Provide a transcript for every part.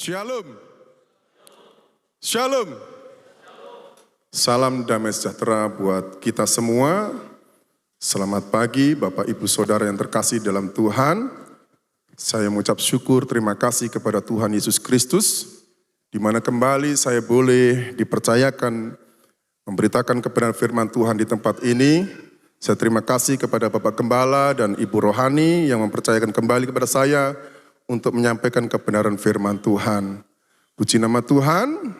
Shalom. Shalom. Salam damai sejahtera buat kita semua. Selamat pagi Bapak Ibu Saudara yang terkasih dalam Tuhan. Saya mengucap syukur terima kasih kepada Tuhan Yesus Kristus, di mana kembali saya boleh dipercayakan memberitakan kebenaran firman Tuhan di tempat ini. Saya terima kasih kepada Bapak Gembala dan Ibu Rohani yang mempercayakan kembali kepada saya untuk menyampaikan kebenaran firman Tuhan. Puji nama Tuhan.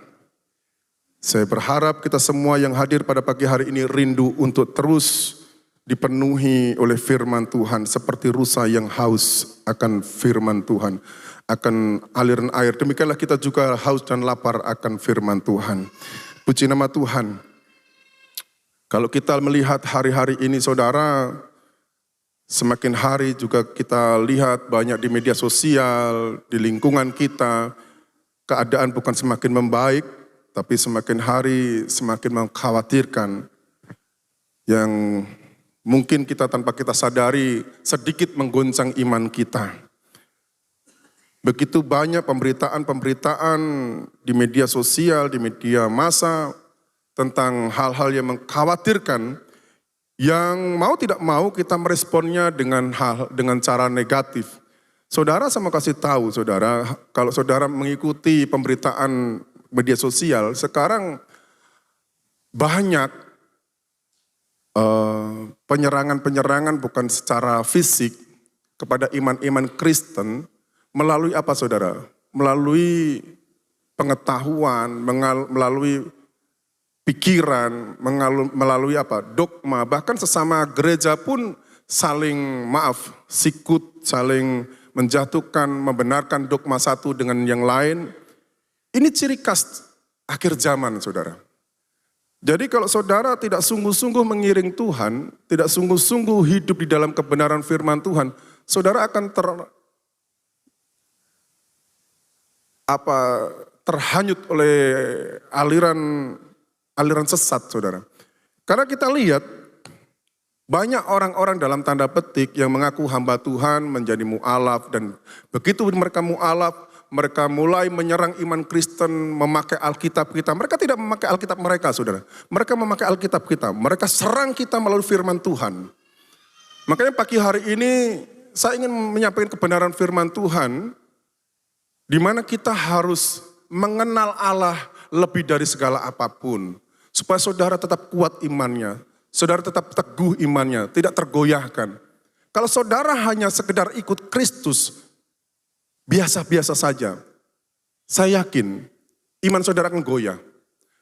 Saya berharap kita semua yang hadir pada pagi hari ini rindu untuk terus dipenuhi oleh firman Tuhan. Seperti rusa yang haus akan firman Tuhan, akan aliran air. Demikianlah kita juga haus dan lapar akan firman Tuhan. Puji nama Tuhan. Kalau kita melihat hari-hari ini saudara, semakin hari juga kita lihat banyak di media sosial, di lingkungan kita, keadaan bukan semakin membaik, tapi semakin hari semakin mengkhawatirkan. Yang mungkin kita tanpa kita sadari sedikit menggoncang iman kita. Begitu banyak pemberitaan-pemberitaan di media sosial, di media massa, tentang hal-hal yang mengkhawatirkan, yang mau tidak mau kita meresponnya dengan cara negatif. Saudara, saya mau kasih tahu saudara, kalau saudara mengikuti pemberitaan media sosial, sekarang banyak penyerangan-penyerangan bukan secara fisik kepada iman-iman Kristen, melalui apa saudara? Melalui pengetahuan, melalui pikiran, melalui apa? Dogma, bahkan sesama gereja pun saling sikut, saling menjatuhkan, membenarkan dogma satu dengan yang lain. Ini ciri khas akhir zaman, saudara. Jadi kalau saudara tidak sungguh-sungguh mengiring Tuhan, tidak sungguh-sungguh hidup di dalam kebenaran firman Tuhan, saudara akan terhanyut oleh aliran sesat, saudara. Karena kita lihat banyak orang-orang dalam tanda petik yang mengaku hamba Tuhan menjadi mu'alaf, dan begitu mereka mu'alaf, mereka mulai menyerang iman Kristen, memakai Alkitab kita. Mereka tidak memakai Alkitab mereka, saudara. Mereka memakai Alkitab kita. Mereka serang kita melalui firman Tuhan. Makanya pagi hari ini saya ingin menyampaikan kebenaran firman Tuhan, di mana kita harus mengenal Allah lebih dari segala apapun. Supaya saudara tetap kuat imannya, saudara tetap teguh imannya, tidak tergoyahkan. Kalau saudara hanya sekedar ikut Kristus, biasa-biasa saja, saya yakin iman saudara akan goyah.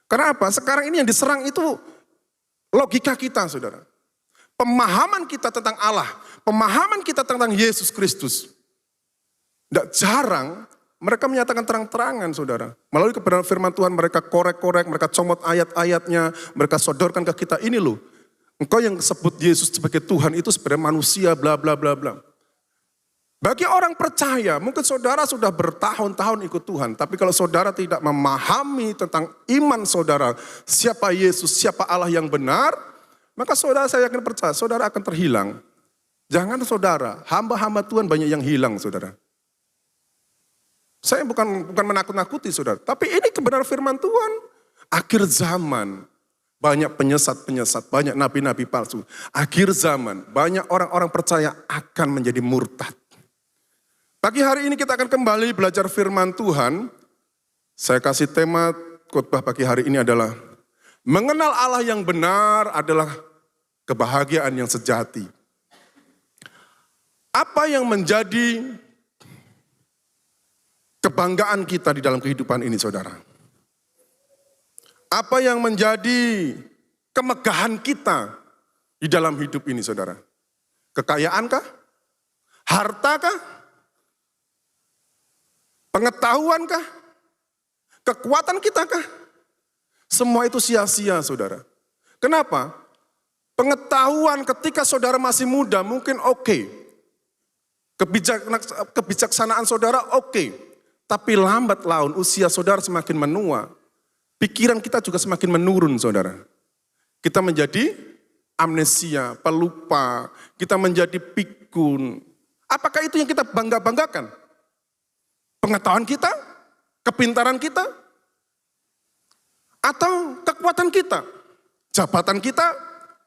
Karena apa? Sekarang ini yang diserang itu logika kita, saudara. Pemahaman kita tentang Allah, pemahaman kita tentang Yesus Kristus. Tidak jarang mereka menyatakan terang-terangan, saudara. Melalui kebenaran firman Tuhan mereka korek-korek, mereka comot ayat-ayatnya, mereka sodorkan ke kita, ini loh. Engkau yang sebut Yesus sebagai Tuhan itu sebenarnya manusia, bla bla bla bla. Bagi orang percaya, mungkin saudara sudah bertahun-tahun ikut Tuhan. Tapi kalau saudara tidak memahami tentang iman saudara, siapa Yesus, siapa Allah yang benar, maka saudara, saya yakin percaya, saudara akan terhilang. Jangan saudara, hamba-hamba Tuhan banyak yang hilang, saudara. Saya bukan menakut-nakuti saudara, tapi ini kebenaran firman Tuhan. Akhir zaman, banyak penyesat-penyesat, banyak nabi-nabi palsu. Akhir zaman, banyak orang-orang percaya akan menjadi murtad. Pagi hari ini kita akan kembali belajar firman Tuhan. Saya kasih tema khotbah pagi hari ini adalah mengenal Allah yang benar adalah kebahagiaan yang sejati. Apa yang menjadi kebanggaan kita di dalam kehidupan ini, saudara? Apa yang menjadi kemegahan kita di dalam hidup ini, saudara? Kekayaankah? Hartakah? Pengetahuankah? Kekuatan kita kah? Semua itu sia-sia, saudara. Kenapa? Pengetahuan ketika saudara masih muda mungkin oke. Kebijaksanaan saudara oke. Tapi lambat laun usia saudara semakin menua, pikiran kita juga semakin menurun, saudara. Kita menjadi amnesia, pelupa, kita menjadi pikun. Apakah itu yang kita bangga-banggakan? Pengetahuan kita? Kepintaran kita? Atau kekuatan kita? Jabatan kita?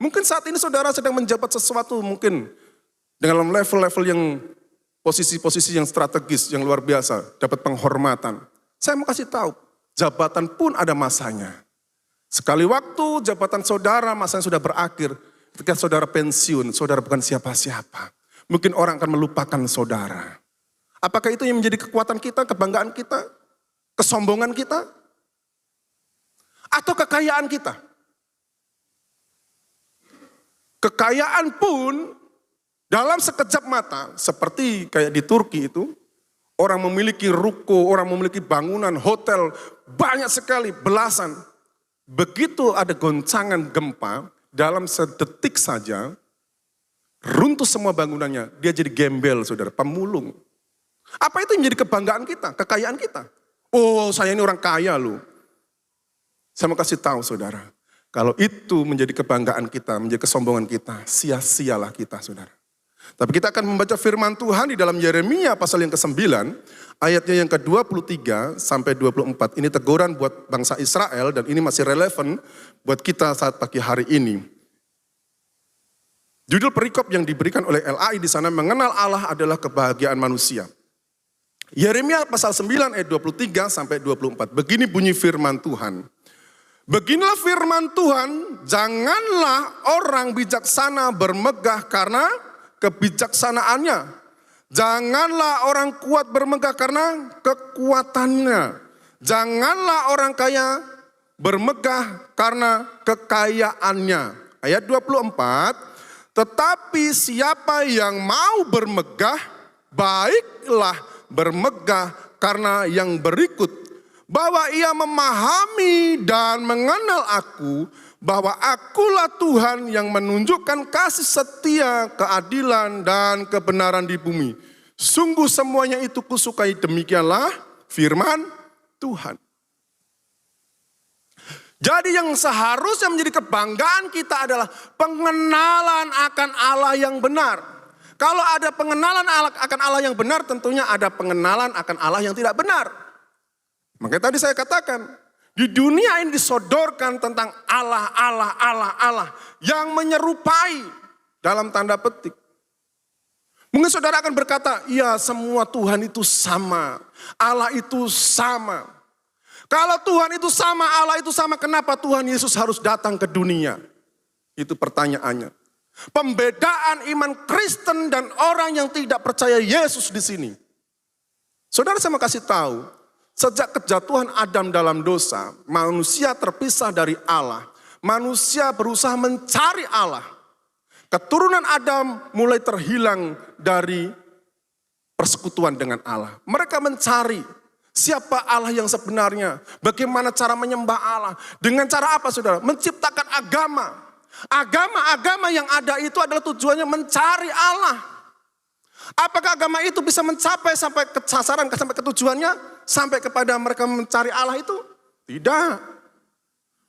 Mungkin saat ini saudara sedang menjabat sesuatu mungkin dalam level-level yang posisi-posisi yang strategis, yang luar biasa, dapat penghormatan. Saya mau kasih tahu, jabatan pun ada masanya. Sekali waktu jabatan saudara masanya sudah berakhir, ketika saudara pensiun, saudara bukan siapa-siapa. Mungkin orang akan melupakan saudara. Apakah itu yang menjadi kekuatan kita, kebanggaan kita, kesombongan kita? Atau kekayaan kita? Kekayaan pun dalam sekejap mata, seperti kayak di Turki itu, orang memiliki ruko, orang memiliki bangunan, hotel, banyak sekali, belasan. Begitu ada goncangan gempa, dalam sedetik saja, runtuh semua bangunannya, dia jadi gembel saudara, pemulung. Apa itu yang menjadi kebanggaan kita, kekayaan kita? Oh, saya ini orang kaya loh. Saya mau kasih tahu saudara, kalau itu menjadi kebanggaan kita, menjadi kesombongan kita, sia-sialah kita saudara. Tapi kita akan membaca firman Tuhan di dalam Yeremia pasal yang ke-9, ayatnya yang ke-23 sampai 24. Ini teguran buat bangsa Israel dan ini masih relevan buat kita saat pagi hari ini. Judul perikop yang diberikan oleh LAI di sana, mengenal Allah adalah kebahagiaan manusia. Yeremia pasal 9 ayat 23 sampai 24. Begini bunyi firman Tuhan. Beginilah firman Tuhan, janganlah orang bijaksana bermegah karena kebijaksanaannya. Janganlah orang kuat bermegah karena kekuatannya. Janganlah orang kaya bermegah karena kekayaannya. Ayat 24, tetapi siapa yang mau bermegah, baiklah bermegah karena yang berikut, bahwa ia memahami dan mengenal aku, bahwa akulah Tuhan yang menunjukkan kasih setia, keadilan, dan kebenaran di bumi. Sungguh semuanya itu kusukai, demikianlah firman Tuhan. Jadi yang seharusnya menjadi kebanggaan kita adalah pengenalan akan Allah yang benar. Kalau ada pengenalan akan Allah yang benar, tentunya ada pengenalan akan Allah yang tidak benar. Makanya tadi saya katakan, di dunia ini disodorkan tentang Allah yang menyerupai dalam tanda petik. Mungkin saudara akan berkata, ya semua Tuhan itu sama, Allah itu sama. Kalau Tuhan itu sama, Allah itu sama, kenapa Tuhan Yesus harus datang ke dunia? Itu pertanyaannya. Pembedaan iman Kristen dan orang yang tidak percaya Yesus di sini. Saudara, saya mau kasih tahu, sejak kejatuhan Adam dalam dosa, manusia terpisah dari Allah. Manusia berusaha mencari Allah. Keturunan Adam mulai terhilang dari persekutuan dengan Allah. Mereka mencari siapa Allah yang sebenarnya, bagaimana cara menyembah Allah. Dengan cara apa saudara? Menciptakan agama. Agama-agama yang ada itu adalah tujuannya mencari Allah. Apakah agama itu bisa mencapai sampai ke sasaran, sampai ke tujuannya, sampai kepada mereka mencari Allah itu? Tidak.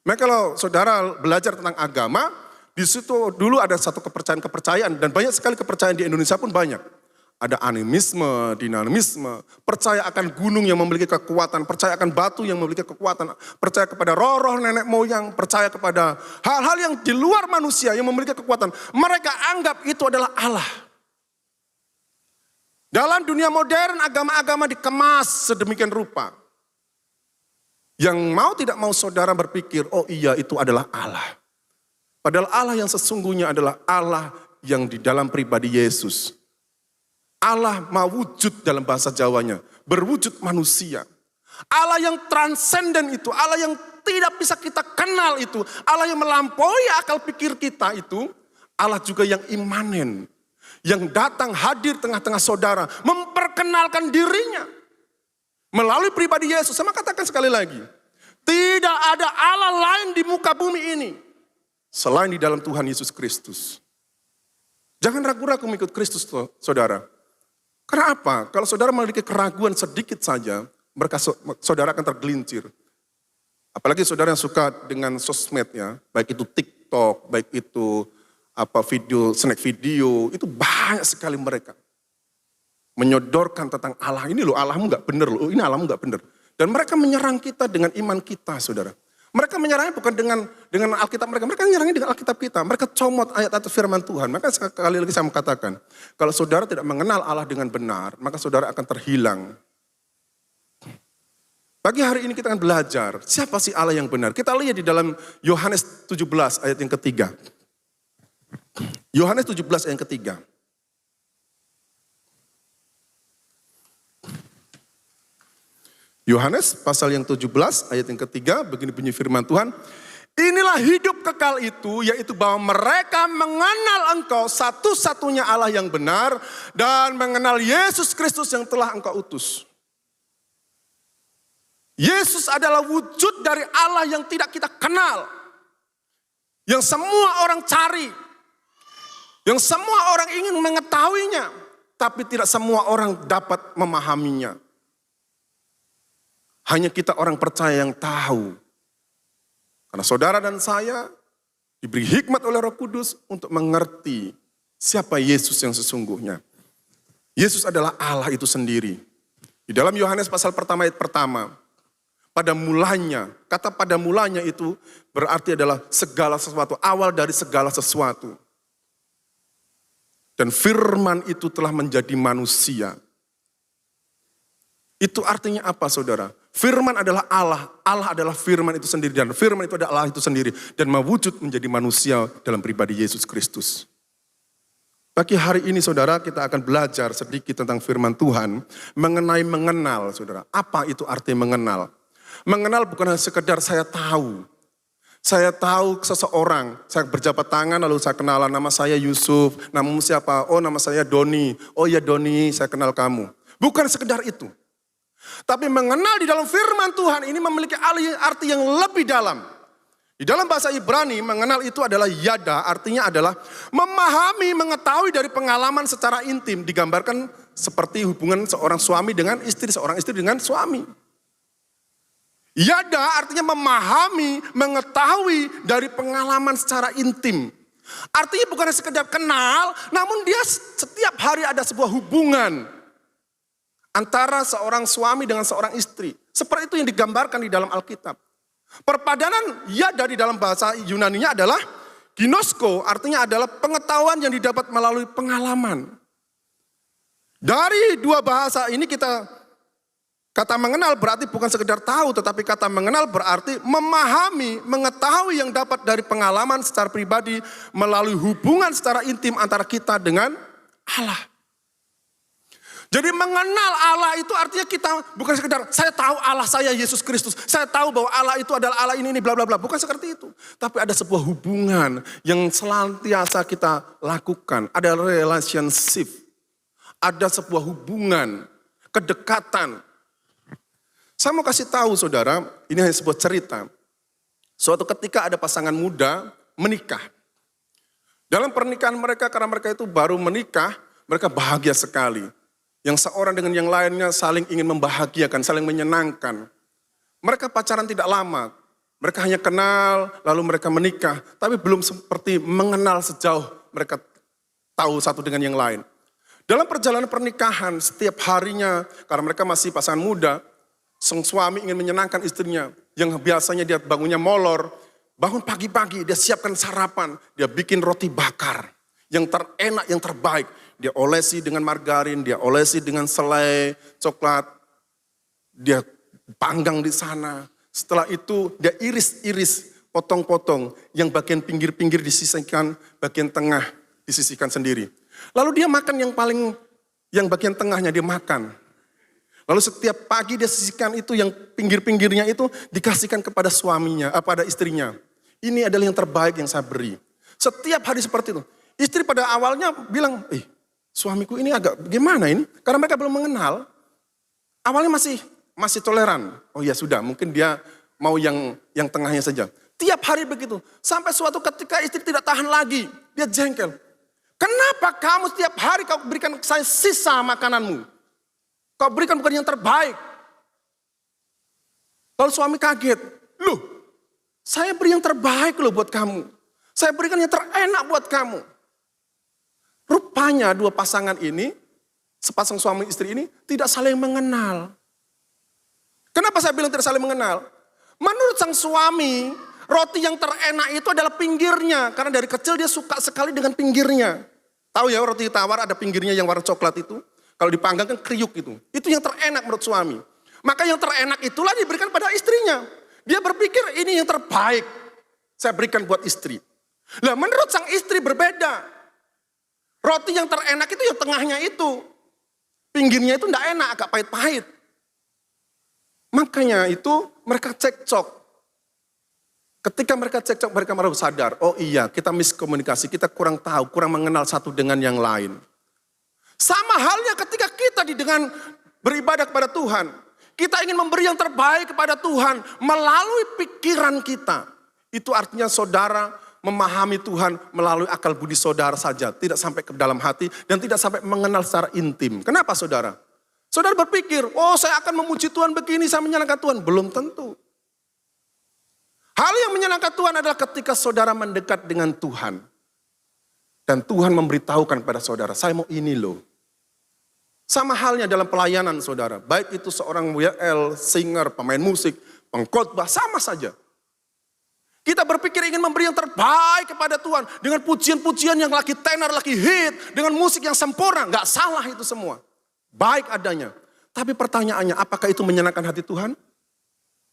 Maka kalau saudara belajar tentang agama, di situ dulu ada satu kepercayaan-kepercayaan dan banyak sekali kepercayaan di Indonesia pun banyak. Ada animisme, dinamisme, percaya akan gunung yang memiliki kekuatan, percaya akan batu yang memiliki kekuatan, percaya kepada roh-roh nenek moyang, percaya kepada hal-hal yang di luar manusia yang memiliki kekuatan. Mereka anggap itu adalah Allah. Dalam dunia modern agama-agama dikemas sedemikian rupa. Yang mau tidak mau saudara berpikir, oh iya itu adalah Allah. Padahal Allah yang sesungguhnya adalah Allah yang di dalam pribadi Yesus. Allah mawujud dalam bahasa Jawanya, berwujud manusia. Allah yang transenden itu, Allah yang tidak bisa kita kenal itu, Allah yang melampaui akal pikir kita itu, Allah juga yang imanen. Yang datang hadir tengah-tengah saudara, memperkenalkan dirinya. Melalui pribadi Yesus, saya katakan sekali lagi, tidak ada Allah lain di muka bumi ini, selain di dalam Tuhan Yesus Kristus. Jangan ragu-ragu mengikut Kristus saudara. Karena apa? Kalau saudara memiliki keraguan sedikit saja, saudara akan tergelincir. Apalagi saudara yang suka dengan sosmed ya, baik itu TikTok, baik itu video, snack video, itu banyak sekali mereka. Menyodorkan tentang Allah, ini loh Allahmu gak bener loh, ini Allahmu gak bener. Dan mereka menyerang kita dengan iman kita, saudara. Mereka menyerangnya bukan dengan Alkitab mereka menyerangnya dengan Alkitab kita. Mereka comot ayat-ayat firman Tuhan. Maka sekali lagi saya mau katakan, kalau saudara tidak mengenal Allah dengan benar, maka saudara akan terhilang. Pagi hari ini kita akan belajar, siapa sih Allah yang benar? Kita lihat di dalam Yohanes 17 ayat yang ketiga. Yohanes 17 ayat yang ketiga. Yohanes pasal yang 17 ayat yang ketiga, begini bunyi firman Tuhan. Inilah hidup kekal itu, yaitu bahwa mereka mengenal Engkau satu-satunya Allah yang benar dan mengenal Yesus Kristus yang telah Engkau utus. Yesus adalah wujud dari Allah yang tidak kita kenal. Yang semua orang cari. Yang semua orang ingin mengetahuinya. Tapi tidak semua orang dapat memahaminya. Hanya kita orang percaya yang tahu. Karena saudara dan saya diberi hikmat oleh Roh Kudus untuk mengerti siapa Yesus yang sesungguhnya. Yesus adalah Allah itu sendiri. Di dalam Yohanes pasal pertama ayat pertama. Pada mulanya, kata pada mulanya itu berarti adalah segala sesuatu, awal dari segala sesuatu. Dan firman itu telah menjadi manusia. Itu artinya apa saudara? Firman adalah Allah, Allah adalah firman itu sendiri, dan firman itu adalah Allah itu sendiri, dan mewujud menjadi manusia dalam pribadi Yesus Kristus. Pagi hari ini saudara kita akan belajar sedikit tentang firman Tuhan, mengenai mengenal saudara. Apa itu arti mengenal? Mengenal bukan hanya sekedar saya tahu. Saya tahu seseorang, saya berjabat tangan lalu saya kenalan, nama saya Yusuf, namamu siapa? Oh nama saya Doni, oh ya Doni saya kenal kamu. Bukan sekedar itu. Tapi mengenal di dalam firman Tuhan ini memiliki arti yang lebih dalam. Di dalam bahasa Ibrani mengenal itu adalah yada, artinya adalah memahami, mengetahui dari pengalaman secara intim. Digambarkan seperti hubungan seorang suami dengan istri, seorang istri dengan suami. Yada artinya memahami, mengetahui dari pengalaman secara intim. Artinya bukan sekedar kenal, namun dia setiap hari ada sebuah hubungan antara seorang suami dengan seorang istri. Seperti itu yang digambarkan di dalam Alkitab. Perpadanan yada di dalam bahasa Yunaninya adalah ginosko, artinya adalah pengetahuan yang didapat melalui pengalaman. Dari dua bahasa ini kata mengenal berarti bukan sekedar tahu, tetapi kata mengenal berarti memahami, mengetahui yang dapat dari pengalaman secara pribadi melalui hubungan secara intim antara kita dengan Allah. Jadi mengenal Allah itu artinya kita bukan sekedar saya tahu Allah saya Yesus Kristus, saya tahu bahwa Allah itu adalah Allah ini bla bla bla, bukan seperti itu. Tapi ada sebuah hubungan yang senantiasa kita lakukan, ada relationship, ada sebuah hubungan, kedekatan. Saya mau kasih tahu saudara, ini hanya sebuah cerita. Suatu ketika ada pasangan muda menikah. Dalam pernikahan mereka, karena mereka itu baru menikah, mereka bahagia sekali. Yang seorang dengan yang lainnya saling ingin membahagiakan, saling menyenangkan. Mereka pacaran tidak lama, mereka hanya kenal, lalu mereka menikah. Tapi belum seperti mengenal sejauh mereka tahu satu dengan yang lain. Dalam perjalanan pernikahan, setiap harinya, karena mereka masih pasangan muda, sang suami ingin menyenangkan istrinya, yang biasanya dia bangunnya molor, bangun pagi-pagi, dia siapkan sarapan, dia bikin roti bakar, yang terenak, yang terbaik. Dia olesi dengan margarin, dia olesi dengan selai, coklat, dia panggang di sana. Setelah itu dia iris-iris, potong-potong, yang bagian pinggir-pinggir disisihkan, bagian tengah disisihkan sendiri. Lalu dia makan yang bagian tengahnya dia makan. Lalu setiap pagi dia sisihkan itu yang pinggir-pinggirnya itu dikasihkan kepada suaminya, pada istrinya. Ini adalah yang terbaik yang saya beri. Setiap hari seperti itu. Istri pada awalnya bilang, suamiku ini agak gimana ini? Karena mereka belum mengenal. Awalnya masih toleran. Oh ya sudah, mungkin dia mau yang tengahnya saja. Tiap hari begitu. Sampai suatu ketika istri tidak tahan lagi. Dia jengkel. Kenapa kamu setiap hari kau berikan saya sisa makananmu? Kau berikan bukan yang terbaik. Lalu suami kaget. Loh, saya beri yang terbaik loh buat kamu. Saya berikan yang terenak buat kamu. Rupanya dua pasangan ini, sepasang suami istri ini tidak saling mengenal. Kenapa saya bilang tidak saling mengenal? Menurut sang suami, roti yang terenak itu adalah pinggirnya. Karena dari kecil dia suka sekali dengan pinggirnya. Tahu ya roti tawar ada pinggirnya yang warna coklat itu. Kalau dipanggang kan kriuk itu. Itu yang terenak menurut suami. Maka yang terenak itulah diberikan pada istrinya. Dia berpikir ini yang terbaik. Saya berikan buat istri. Lah menurut sang istri berbeda. Roti yang terenak itu yang tengahnya itu. Pinggirnya itu enggak enak, agak pahit-pahit. Makanya itu mereka cekcok. Ketika mereka cekcok mereka baru sadar. Oh iya kita miskomunikasi, kita kurang tahu, kurang mengenal satu dengan yang lain. Sama halnya ketika kita dengan beribadah kepada Tuhan. Kita ingin memberi yang terbaik kepada Tuhan melalui pikiran kita. Itu artinya saudara memahami Tuhan melalui akal budi saudara saja. Tidak sampai ke dalam hati dan tidak sampai mengenal secara intim. Kenapa saudara? Saudara berpikir, oh saya akan memuji Tuhan begini, saya menyenangkan Tuhan. Belum tentu. Hal yang menyenangkan Tuhan adalah ketika saudara mendekat dengan Tuhan. Dan Tuhan memberitahukan kepada saudara, saya mau ini loh. Sama halnya dalam pelayanan saudara. Baik itu seorang WL, singer, pemain musik, pengkhotbah, sama saja. Kita berpikir ingin memberi yang terbaik kepada Tuhan. Dengan pujian-pujian yang lagi tenar, lagi hit. Dengan musik yang sempurna. Gak salah itu semua. Baik adanya. Tapi pertanyaannya, apakah itu menyenangkan hati Tuhan?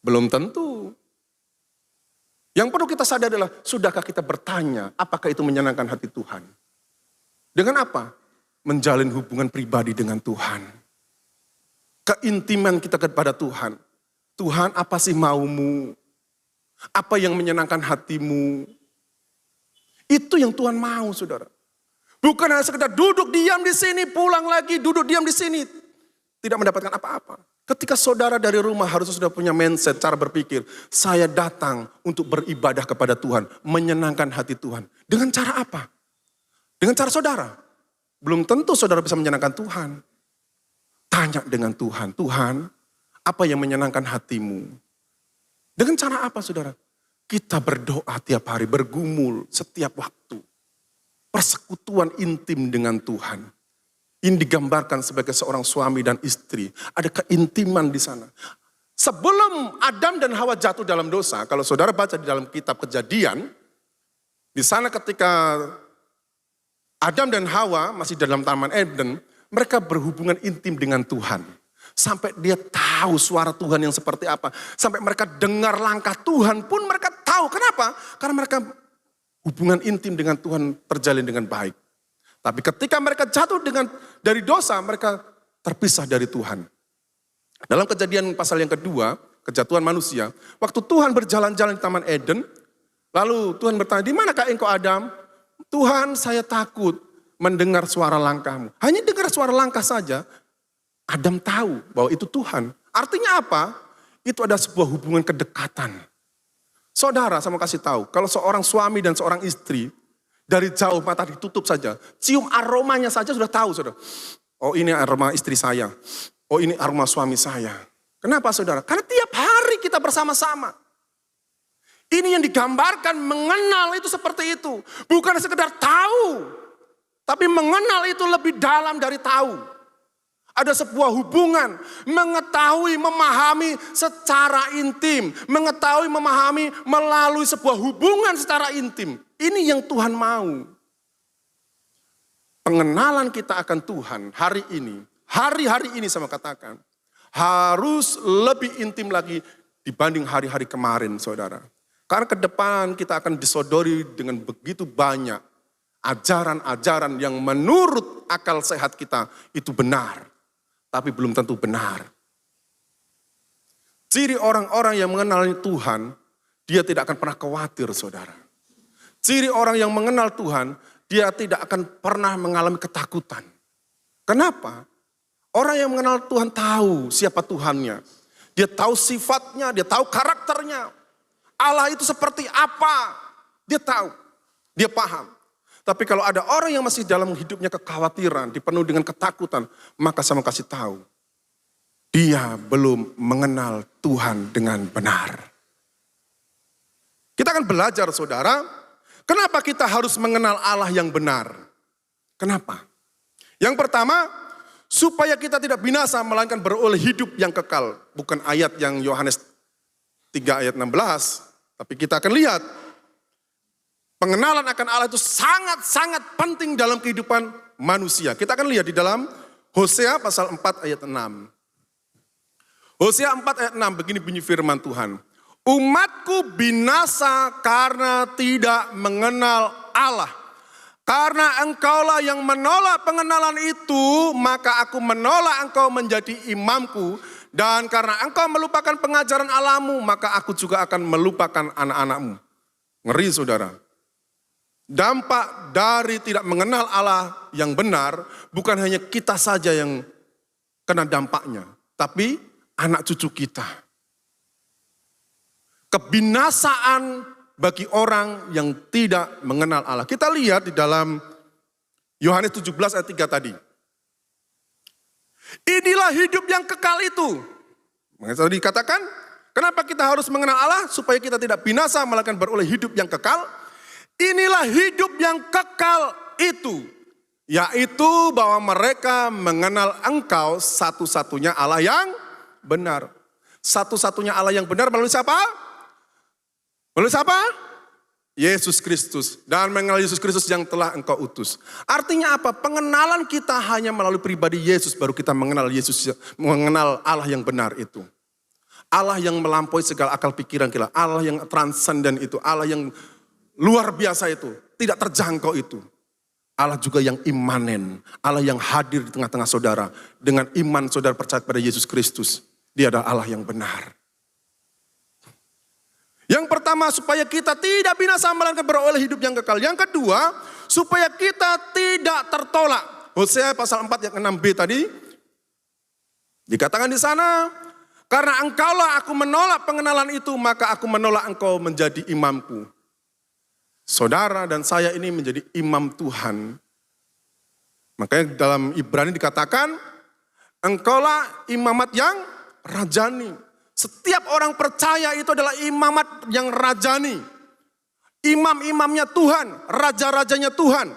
Belum tentu. Yang perlu kita sadar adalah, sudahkah kita bertanya, apakah itu menyenangkan hati Tuhan? Dengan apa? Menjalin hubungan pribadi dengan Tuhan. Keintiman kita kepada Tuhan. Tuhan, apa sih maumu? Apa yang menyenangkan hatimu? Itu yang Tuhan mau, saudara. Bukan hanya sekedar duduk diam di sini, pulang lagi, duduk diam di sini. Tidak mendapatkan apa-apa. Ketika saudara dari rumah harusnya sudah punya mindset, cara berpikir. Saya datang untuk beribadah kepada Tuhan. Menyenangkan hati Tuhan. Dengan cara apa? Dengan cara saudara. Belum tentu saudara bisa menyenangkan Tuhan. Tanya dengan Tuhan. Tuhan, apa yang menyenangkan hatimu? Dengan cara apa saudara? Kita berdoa tiap hari, bergumul setiap waktu. Persekutuan intim dengan Tuhan. Ini digambarkan sebagai seorang suami dan istri. Ada keintiman di sana. Sebelum Adam dan Hawa jatuh dalam dosa, kalau saudara baca di dalam kitab Kejadian, di sana ketika Adam dan Hawa masih dalam Taman Eden, mereka berhubungan intim dengan Tuhan. Sampai dia tahu suara Tuhan yang seperti apa. Sampai mereka dengar langkah Tuhan pun mereka tahu. Kenapa? Karena mereka hubungan intim dengan Tuhan terjalin dengan baik. Tapi ketika mereka jatuh dari dosa, mereka terpisah dari Tuhan. Dalam Kejadian pasal yang kedua, kejatuhan manusia. Waktu Tuhan berjalan-jalan di Taman Eden, lalu Tuhan bertanya, di manakah engkau Adam? Tuhan, saya takut mendengar suara langkahmu. Hanya dengar suara langkah saja, Adam tahu bahwa itu Tuhan. Artinya apa? Itu ada sebuah hubungan kedekatan. Saudara, saya mau kasih tahu, kalau seorang suami dan seorang istri, dari jauh mata ditutup saja, cium aromanya saja sudah tahu, saudara. Oh ini aroma istri saya, oh ini aroma suami saya. Kenapa saudara? Karena tiap hari kita bersama-sama. Ini yang digambarkan, mengenal itu seperti itu. Bukan sekedar tahu, tapi mengenal itu lebih dalam dari tahu. Ada sebuah hubungan, mengetahui, memahami secara intim. Mengetahui, memahami melalui sebuah hubungan secara intim. Ini yang Tuhan mau. Pengenalan kita akan Tuhan hari ini, hari-hari ini sama katakan, harus lebih intim lagi dibanding hari-hari kemarin saudara. Karena ke depan kita akan disodori dengan begitu banyak ajaran-ajaran yang menurut akal sehat kita itu benar. Tapi belum tentu benar. Ciri orang-orang yang mengenal Tuhan, dia tidak akan pernah khawatir saudara. Ciri orang yang mengenal Tuhan, dia tidak akan pernah mengalami ketakutan. Kenapa? Orang yang mengenal Tuhan tahu siapa Tuhannya. Dia tahu sifatnya, dia tahu karakternya. Allah itu seperti apa, dia tahu, dia paham. Tapi kalau ada orang yang masih dalam hidupnya kekhawatiran, dipenuhi dengan ketakutan, maka saya mau kasih tahu, dia belum mengenal Tuhan dengan benar. Kita akan belajar saudara, kenapa kita harus mengenal Allah yang benar? Kenapa? Yang pertama, supaya kita tidak binasa melainkan beroleh hidup yang kekal. Bukan ayat yang Yohanes 3 ayat 16, tapi kita akan lihat pengenalan akan Allah itu sangat-sangat penting dalam kehidupan manusia. Kita akan lihat di dalam Hosea pasal 4 ayat 6. Hosea 4 ayat 6 begini bunyi firman Tuhan. Umatku binasa karena tidak mengenal Allah. Karena engkaulah yang menolak pengenalan itu, maka aku menolak engkau menjadi imamku. Dan karena engkau melupakan pengajaran Allahmu, maka aku juga akan melupakan anak-anakmu. Ngeri saudara. Dampak dari tidak mengenal Allah yang benar, bukan hanya kita saja yang kena dampaknya. Tapi anak cucu kita. Kebinasaan bagi orang yang tidak mengenal Allah. Kita lihat di dalam Yohanes 17 ayat 3 tadi. Inilah hidup yang kekal itu. Makanya tadi dikatakan, kenapa kita harus mengenal Allah? Supaya kita tidak binasa, melainkan beroleh hidup yang kekal. Inilah hidup yang kekal itu. Yaitu bahwa mereka mengenal engkau satu-satunya Allah yang benar. Satu-satunya Allah yang benar melalui siapa? Melalui siapa? Yesus Kristus. Dan mengenal Yesus Kristus yang telah engkau utus. Artinya apa? Pengenalan kita hanya melalui pribadi Yesus. Baru kita mengenal Yesus, mengenal Allah yang benar itu. Allah yang melampaui segala akal pikiran kita. Allah yang transenden itu. Allah yang luar biasa itu. Tidak terjangkau itu. Allah juga yang imanen. Allah yang hadir di tengah-tengah saudara. Dengan iman saudara percaya pada Yesus Kristus. Dia adalah Allah yang benar. Yang pertama, supaya kita tidak binasa melainkan beroleh hidup yang kekal. Yang kedua, supaya kita tidak tertolak. Hosea pasal 4 yang 6b tadi. Dikatakan di sana, karena engkaulah aku menolak pengenalan itu, maka aku menolak engkau menjadi imamku. Saudara dan saya ini menjadi imam Tuhan. Makanya dalam Ibrani dikatakan, engkaulah imamat yang rajani. Setiap orang percaya itu adalah imamat yang rajani. Imam-imamnya Tuhan, raja-rajanya Tuhan.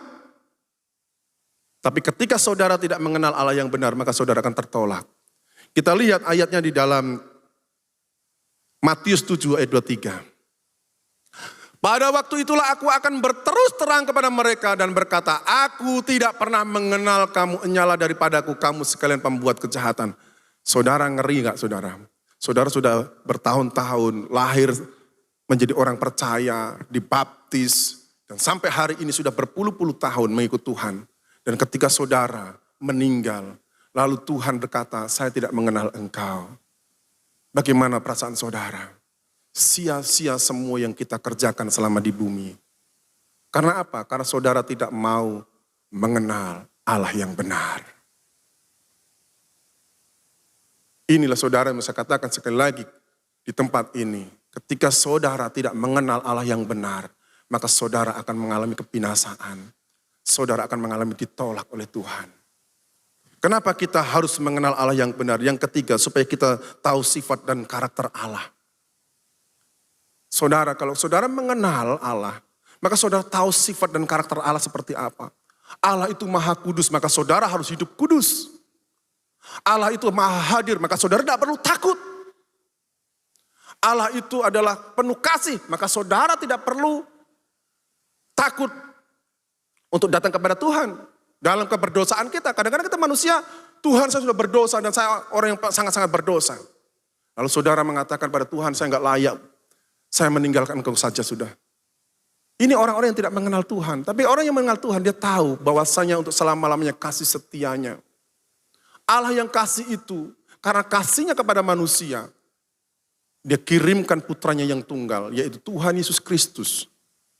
Tapi ketika saudara tidak mengenal Allah yang benar, maka saudara akan tertolak. Kita lihat ayatnya di dalam Matius 7 ayat 23. Pada waktu itulah aku akan berterus terang kepada mereka dan berkata, aku tidak pernah mengenal kamu, enyalah daripadaku kamu sekalian pembuat kejahatan. Saudara ngeri gak saudara? Saudara sudah bertahun-tahun lahir menjadi orang percaya, dibaptis, dan sampai hari ini sudah berpuluh-puluh tahun mengikut Tuhan. Dan ketika saudara meninggal, lalu Tuhan berkata, saya tidak mengenal engkau. Bagaimana perasaan saudara? Sia-sia semua yang kita kerjakan selama di bumi. Karena apa? Karena saudara tidak mau mengenal Allah yang benar. Inilah saudara yang saya katakan sekali lagi di tempat ini. Ketika saudara tidak mengenal Allah yang benar, maka saudara akan mengalami kebinasaan. Saudara akan mengalami ditolak oleh Tuhan. Kenapa kita harus mengenal Allah yang benar? Yang ketiga, supaya kita tahu sifat dan karakter Allah. Saudara, kalau saudara mengenal Allah, maka saudara tahu sifat dan karakter Allah seperti apa. Allah itu maha kudus, maka saudara harus hidup kudus. Allah itu maha hadir, maka saudara tidak perlu takut. Allah itu adalah penuh kasih, maka saudara tidak perlu takut untuk datang kepada Tuhan. Dalam keberdosaan kita, kadang-kadang kita manusia, Tuhan saya sudah berdosa dan saya orang yang sangat-sangat berdosa. Lalu saudara mengatakan pada Tuhan, saya enggak layak, saya meninggalkan engkau saja sudah. Ini orang-orang yang tidak mengenal Tuhan. Tapi orang yang mengenal Tuhan, dia tahu bahwasanya untuk selama-lamanya kasih setianya. Allah yang kasih itu, karena kasihnya kepada manusia, dia kirimkan putranya yang tunggal, yaitu Tuhan Yesus Kristus.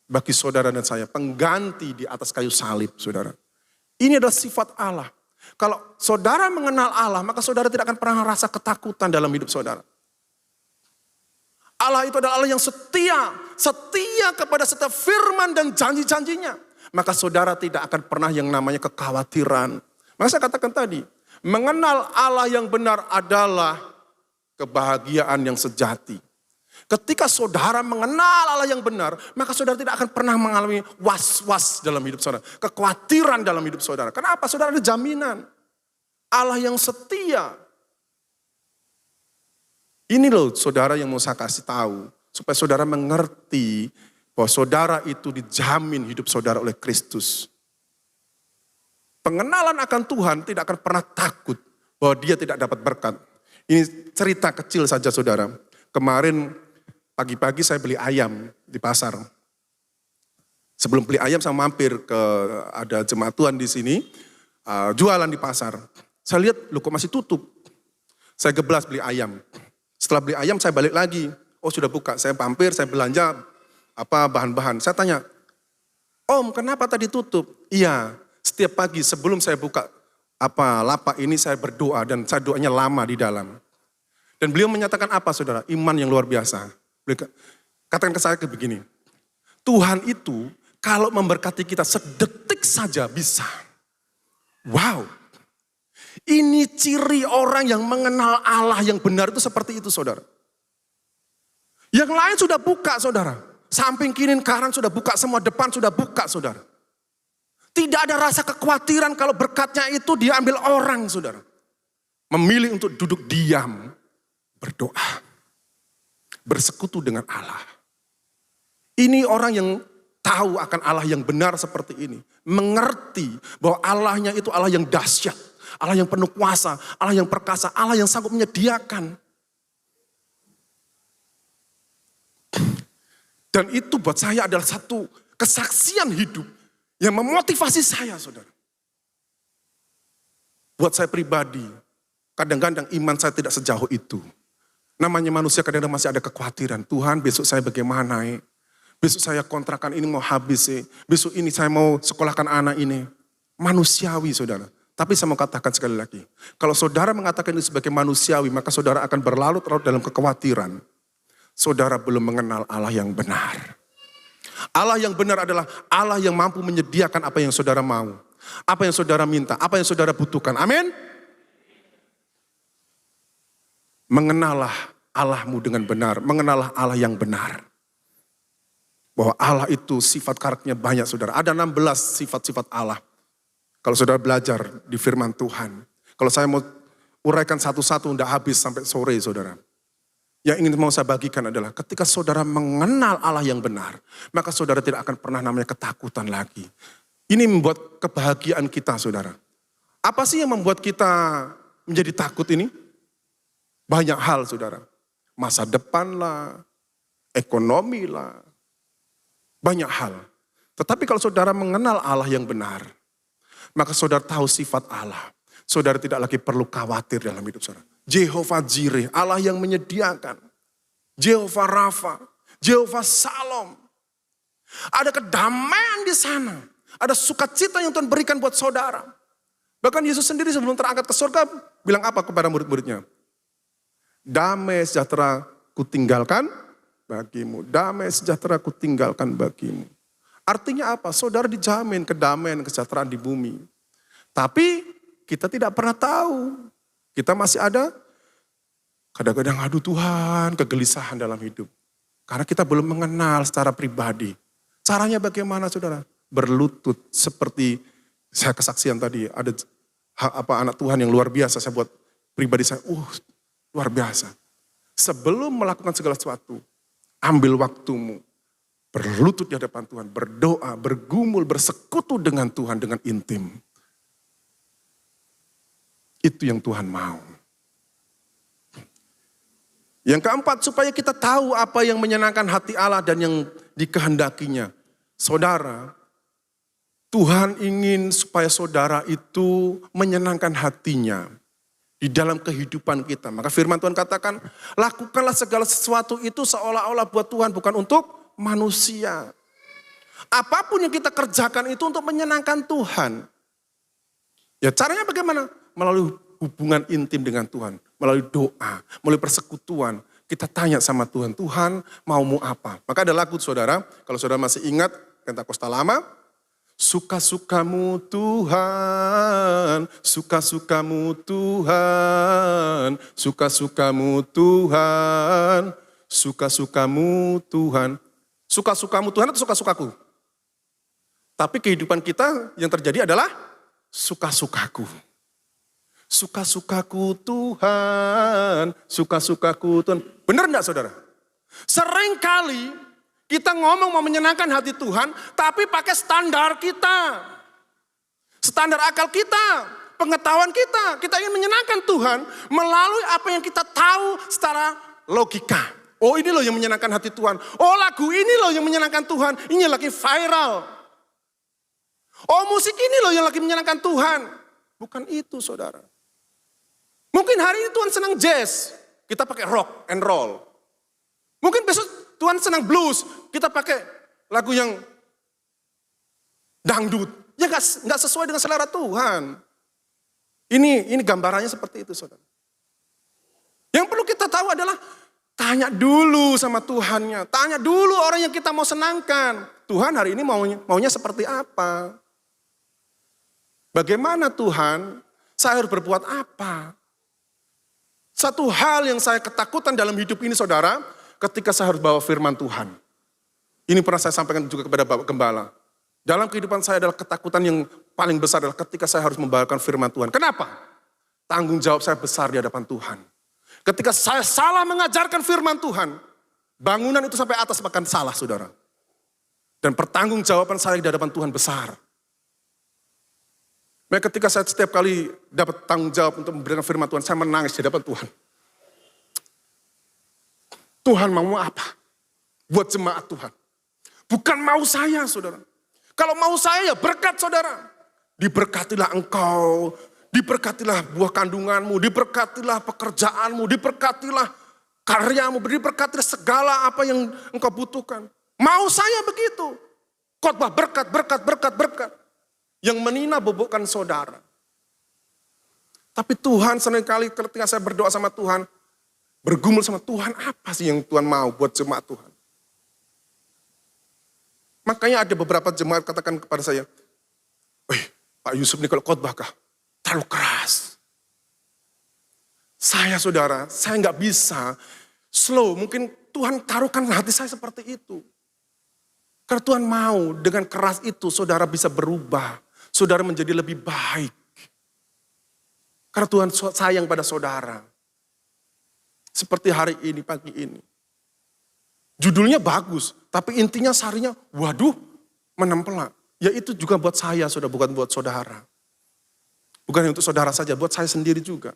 Bagi saudara dan saya, pengganti di atas kayu salib, saudara. Ini adalah sifat Allah. Kalau saudara mengenal Allah, maka saudara tidak akan pernah merasa ketakutan dalam hidup saudara. Allah itu adalah Allah yang setia, setia kepada setiap firman dan janji-janjinya. Maka saudara tidak akan pernah yang namanya kekhawatiran. Maka saya katakan tadi, mengenal Allah yang benar adalah kebahagiaan yang sejati. Ketika saudara mengenal Allah yang benar, maka saudara tidak akan pernah mengalami was-was dalam hidup saudara. Kekhawatiran dalam hidup saudara. Kenapa? Saudara ada jaminan. Allah yang setia. Ini loh saudara yang mau saya kasih tahu. Supaya saudara mengerti bahwa saudara itu dijamin hidup saudara oleh Kristus. Pengenalan akan Tuhan tidak akan pernah takut bahwa dia tidak dapat berkat. Ini cerita kecil saja saudara. Kemarin pagi-pagi saya beli ayam di pasar. Sebelum beli ayam saya mampir ke ada jemaat Tuhan di sini. Jualan di pasar. Saya lihat loh kok masih tutup. Saya geblas beli ayam. Setelah beli ayam saya balik lagi. Oh sudah buka, saya mampir, saya belanja bahan-bahan. Saya tanya, Om kenapa tadi tutup? Iya, setiap pagi sebelum saya buka lapak ini saya berdoa dan saya doanya lama di dalam. Dan beliau menyatakan apa saudara? Iman yang luar biasa. Beliau katakan ke saya begini, Tuhan itu kalau memberkati kita sedetik saja bisa. Wow. Ini ciri orang yang mengenal Allah yang benar itu seperti itu saudara. Yang lain sudah buka saudara. Samping kiri kanan sudah buka, semua depan sudah buka saudara. Tidak ada rasa kekhawatiran kalau berkatnya itu diambil orang saudara. Memilih untuk duduk diam, berdoa. Bersekutu dengan Allah. Ini orang yang tahu akan Allah yang benar seperti ini. Mengerti bahwa Allahnya itu Allah yang dahsyat. Allah yang penuh kuasa, Allah yang perkasa, Allah yang sanggup menyediakan. Dan itu buat saya adalah satu kesaksian hidup yang memotivasi saya, saudara. Buat saya pribadi, kadang-kadang iman saya tidak sejauh itu. Namanya manusia kadang-kadang masih ada kekhawatiran. Tuhan besok saya bagaimana ya? Besok saya kontrakan ini mau habis ya. Besok ini saya mau sekolahkan anak ini. Manusiawi saudara. Tapi saya mau katakan sekali lagi. Kalau saudara mengatakan ini sebagai manusiawi, maka saudara akan berlarut-larut dalam kekhawatiran. Saudara belum mengenal Allah yang benar. Allah yang benar adalah Allah yang mampu menyediakan apa yang saudara mau. Apa yang saudara minta, apa yang saudara butuhkan. Amin. Mengenalah Allahmu dengan benar. Mengenalah Allah yang benar. Bahwa Allah itu sifat karakternya banyak saudara. Ada 16 sifat-sifat Allah. Kalau saudara belajar di firman Tuhan. Kalau saya mau uraikan satu-satu tidak habis sampai sore saudara. Yang ingin mau saya bagikan adalah ketika saudara mengenal Allah yang benar. Maka saudara tidak akan pernah namanya ketakutan lagi. Ini membuat kebahagiaan kita saudara. Apa sih yang membuat kita menjadi takut ini? Banyak hal saudara. Masa depan lah, ekonomi lah. Banyak hal. Tetapi kalau saudara mengenal Allah yang benar. Maka saudara tahu sifat Allah. Saudara tidak lagi perlu khawatir dalam hidup saudara. Jehovah Jireh, Allah yang menyediakan. Jehovah Rafa, Jehovah Salom. Ada kedamaian di sana. Ada sukacita yang Tuhan berikan buat saudara. Bahkan Yesus sendiri sebelum terangkat ke surga bilang apa kepada murid-muridnya? Damai sejahtera kutinggalkan bagimu. Damai sejahtera kutinggalkan bagimu. Artinya apa? Saudara dijamin kedamaian, kesejahteraan di bumi. Tapi kita tidak pernah tahu. Kita masih ada kadang-kadang aduh Tuhan, kegelisahan dalam hidup. Karena kita belum mengenal secara pribadi. Caranya bagaimana saudara? Berlutut seperti saya kesaksian tadi. Ada anak Tuhan yang luar biasa. Saya buat pribadi saya, luar biasa. Sebelum melakukan segala sesuatu, ambil waktumu. Berlutut di hadapan Tuhan, berdoa, bergumul, bersekutu dengan Tuhan dengan intim. Itu yang Tuhan mau. Yang keempat, supaya kita tahu apa yang menyenangkan hati Allah dan yang dikehendakinya. Saudara, Tuhan ingin supaya saudara itu menyenangkan hatinya di dalam kehidupan kita. Maka firman Tuhan katakan, lakukanlah segala sesuatu itu seolah-olah buat Tuhan, bukan untuk manusia. Apapun yang kita kerjakan itu untuk menyenangkan Tuhan. Ya caranya bagaimana? Melalui hubungan intim dengan Tuhan. Melalui doa, melalui persekutuan. Kita tanya sama Tuhan, Tuhan maumu apa? Maka ada lagu saudara, kalau saudara masih ingat Pentakosta lama. Suka-sukamu Tuhan, suka-sukamu Tuhan, suka-sukamu Tuhan, suka-sukamu Tuhan. Suka-sukamu Tuhan atau suka-sukaku? Tapi kehidupan kita yang terjadi adalah suka-sukaku. Suka-sukaku Tuhan, suka-sukaku Tuhan. Benar enggak saudara? Seringkali kita ngomong mau menyenangkan hati Tuhan, tapi pakai standar kita. Standar akal kita, pengetahuan kita. Kita ingin menyenangkan Tuhan melalui apa yang kita tahu secara logika. Oh ini loh yang menyenangkan hati Tuhan. Oh lagu ini loh yang menyenangkan Tuhan. Ini lagi viral. Oh musik ini loh yang lagi menyenangkan Tuhan. Bukan itu saudara. Mungkin hari ini Tuhan senang jazz. Kita pakai rock and roll. Mungkin besok Tuhan senang blues. Kita pakai lagu yang dangdut. Ya gak sesuai dengan selera Tuhan. Ini gambarannya seperti itu saudara. Yang perlu kita tahu adalah tanya dulu sama Tuhannya. Tanya dulu orang yang kita mau senangkan. Tuhan hari ini maunya seperti apa? Bagaimana Tuhan? Saya harus berbuat apa? Satu hal yang saya ketakutan dalam hidup ini saudara, ketika saya harus bawa firman Tuhan. Ini pernah saya sampaikan juga kepada Bapak Gembala. Dalam kehidupan saya adalah ketakutan yang paling besar adalah ketika saya harus membawakan firman Tuhan. Kenapa? Tanggung jawab saya besar di hadapan Tuhan. Ketika saya salah mengajarkan firman Tuhan, bangunan itu sampai atas bahkan salah saudara. Dan pertanggung jawaban saya di hadapan Tuhan besar. Nah, ketika saya setiap kali dapat tanggung jawab untuk memberikan firman Tuhan, saya menangis di hadapan Tuhan. Tuhan mau apa? Buat jemaat Tuhan. Bukan mau saya saudara. Kalau mau saya ya berkat saudara. Diberkatilah engkau. Diberkatilah buah kandunganmu, diberkatilah pekerjaanmu, diberkatilah karyamu, diberkatilah segala apa yang engkau butuhkan. Mau saya begitu. Khotbah berkat, berkat, berkat, berkat. Yang menina bobokkan saudara. Tapi Tuhan seringkali ketika saya berdoa sama Tuhan, bergumul sama Tuhan, apa sih yang Tuhan mau buat jemaat Tuhan? Makanya ada beberapa jemaat katakan kepada saya, Pak Yusuf ini kalau khotbah kah? Terlalu keras. Saya saudara, saya nggak bisa slow. Mungkin Tuhan taruhkan hati saya seperti itu. Karena Tuhan mau dengan keras itu saudara bisa berubah. Saudara menjadi lebih baik. Karena Tuhan sayang pada saudara. Seperti hari ini, pagi ini. Judulnya bagus, tapi intinya sarinya, waduh, menempelak. Ya itu juga buat saya, saudara, bukan buat saudara. Bukan untuk saudara saja, buat saya sendiri juga.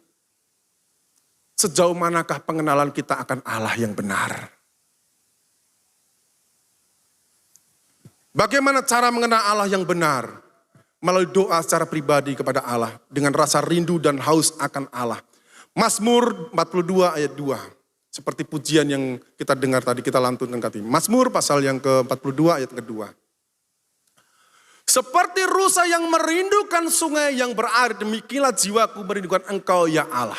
Sejauh manakah pengenalan kita akan Allah yang benar? Bagaimana cara mengenal Allah yang benar? Melalui doa secara pribadi kepada Allah. Dengan rasa rindu dan haus akan Allah. Mazmur 42 ayat 2. Seperti pujian yang kita dengar tadi, kita lantunkan tadi. Mazmur pasal yang ke-42 ayat kedua. Seperti rusa yang merindukan sungai yang berair, demikianlah jiwaku merindukan engkau ya Allah.